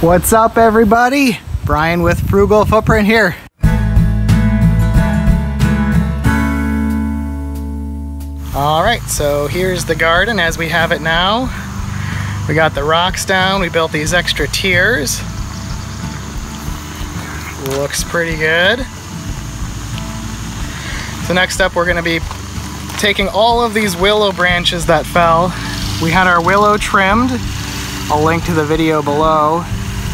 What's up, everybody? Brian with Frugal Footprint here. All right, so here's the garden as we have it now. We got the rocks down, we built these extra tiers. Looks pretty good. So next up, we're gonna be taking all of these willow branches that fell. We had our willow trimmed. I'll link to the video below.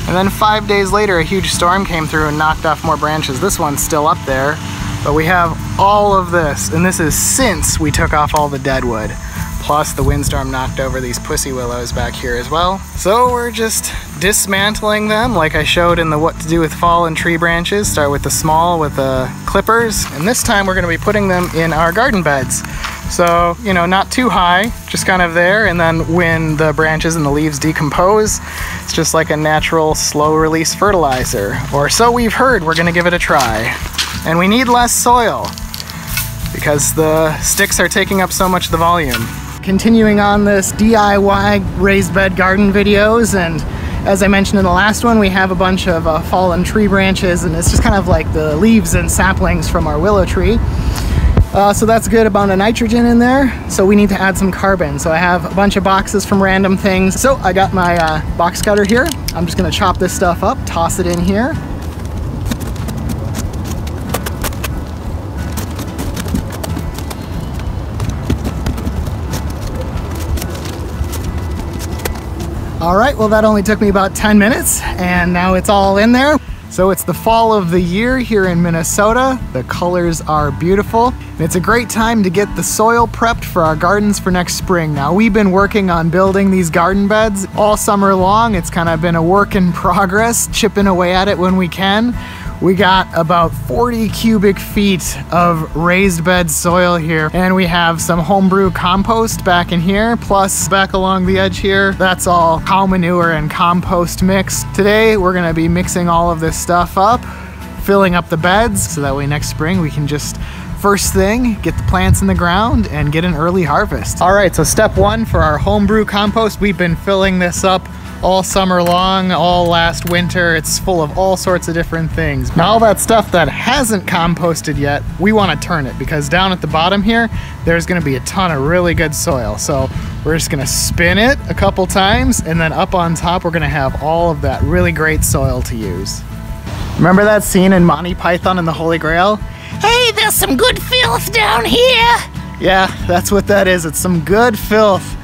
And then 5 days later, a huge storm came through and knocked off more branches. This one's still up there, but we have all of this, and this is since we took off all the dead wood. Plus the windstorm knocked over these pussy willows back here as well. So we're just dismantling them like I showed in the what to do with fallen tree branches. Start with the small with the clippers, and this time we're gonna be putting them in our garden beds. So, you know, not too high, just kind of there, and then when the branches and the leaves decompose, it's just like a natural slow release fertilizer. Or so we've heard. We're gonna give it a try. And we need less soil because the sticks are taking up so much of the volume. Continuing on this DIY raised bed garden videos, and as I mentioned in the last one, we have a bunch of fallen tree branches, and it's just kind of like the leaves and saplings from our willow tree. So that's a good amount of nitrogen in there, so we need to add some carbon. So I have a bunch of boxes from random things. So I got my box cutter here. I'm just gonna chop this stuff up, toss it in here. All right, well, that only took me about 10 minutes, and now it's all in there. So it's the fall of the year here in Minnesota. The colors are beautiful. And it's a great time to get the soil prepped for our gardens for next spring. Now, we've been working on building these garden beds all summer long. It's kind of been a work in progress, chipping away at it when we can. We got about 40 cubic feet of raised bed soil here, and we have some homebrew compost back in here, plus back along the edge here, that's all cow manure and compost mix. Today, we're gonna be mixing all of this stuff up, filling up the beds, so that way next spring we can just first thing, get the plants in the ground and get an early harvest. All right, so step one for our homebrew compost, we've been filling this up all summer long, all last winter. It's full of all sorts of different things. Now all that stuff that hasn't composted yet, we want to turn it, because down at the bottom here, there's going to be a ton of really good soil. So we're just going to spin it a couple times, and then up on top, we're going to have all of that really great soil to use. Remember that scene in Monty Python and the Holy Grail? Hey, there's some good filth down here. Yeah, that's what that is. It's some good filth.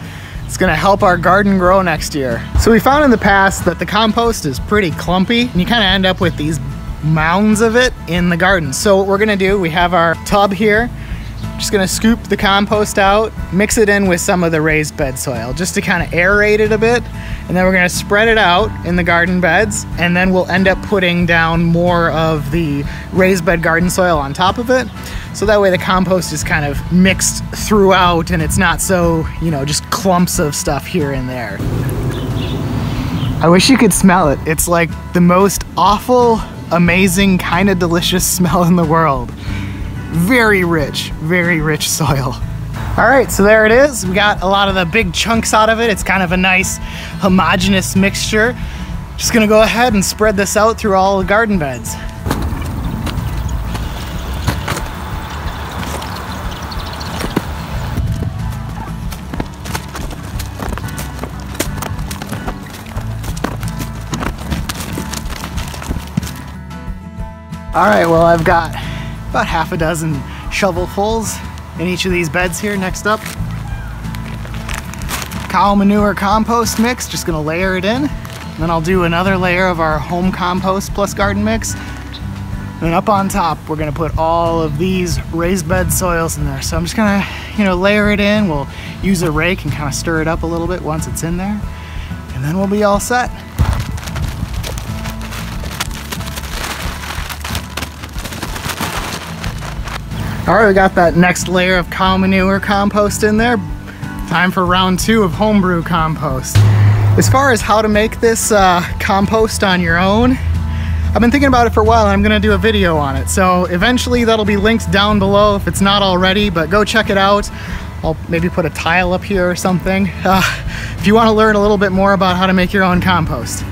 It's gonna help our garden grow next year. So we found in the past that the compost is pretty clumpy, and you kind of end up with these mounds of it in the garden. So what we're gonna do, we have our tub here, just gonna scoop the compost out, mix it in with some of the raised bed soil, just to kind of aerate it a bit, and then we're gonna spread it out in the garden beds, and then we'll end up putting down more of the raised bed garden soil on top of it. So that way the compost is kind of mixed throughout, and it's not so, you know, just clumps of stuff here and there. I wish you could smell it. It's like the most awful, amazing, kind of delicious smell in the world. Very rich soil. All right, so there it is. We got a lot of the big chunks out of it. It's kind of a nice homogeneous mixture. Just gonna go ahead and spread this out through all the garden beds. All right, well, I've got about half a dozen shovelfuls in each of these beds here. Next up, cow manure compost mix, just gonna layer it in. And then I'll do another layer of our home compost plus garden mix. And then up on top, we're gonna put all of these raised bed soils in there. So I'm just gonna, you know, layer it in. We'll use a rake and kind of stir it up a little bit once it's in there. And then we'll be all set. All right, we got that next layer of cow manure compost in there. Time for round 2 of homebrew compost. As far as how to make this compost on your own, I've been thinking about it for a while, and I'm gonna do a video on it. So eventually that'll be linked down below if it's not already, but go check it out. I'll maybe put a tile up here or something. If you wanna learn a little bit more about how to make your own compost.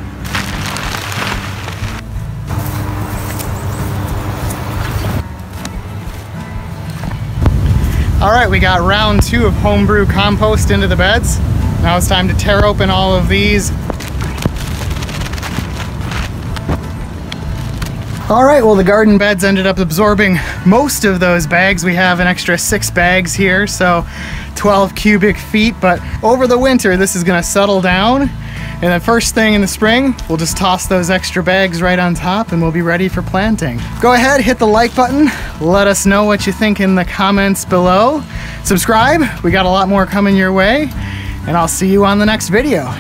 All right, we got round 2 of homebrew compost into the beds. Now it's time to tear open all of these. All right, well, the garden beds ended up absorbing most of those bags. We have an extra 6 bags here, so 12 cubic feet, but over the winter, this is gonna settle down. And then first thing in the spring, we'll just toss those extra bags right on top and we'll be ready for planting. Go ahead, hit the like button. Let us know what you think in the comments below. Subscribe, we got a lot more coming your way, and I'll see you on the next video.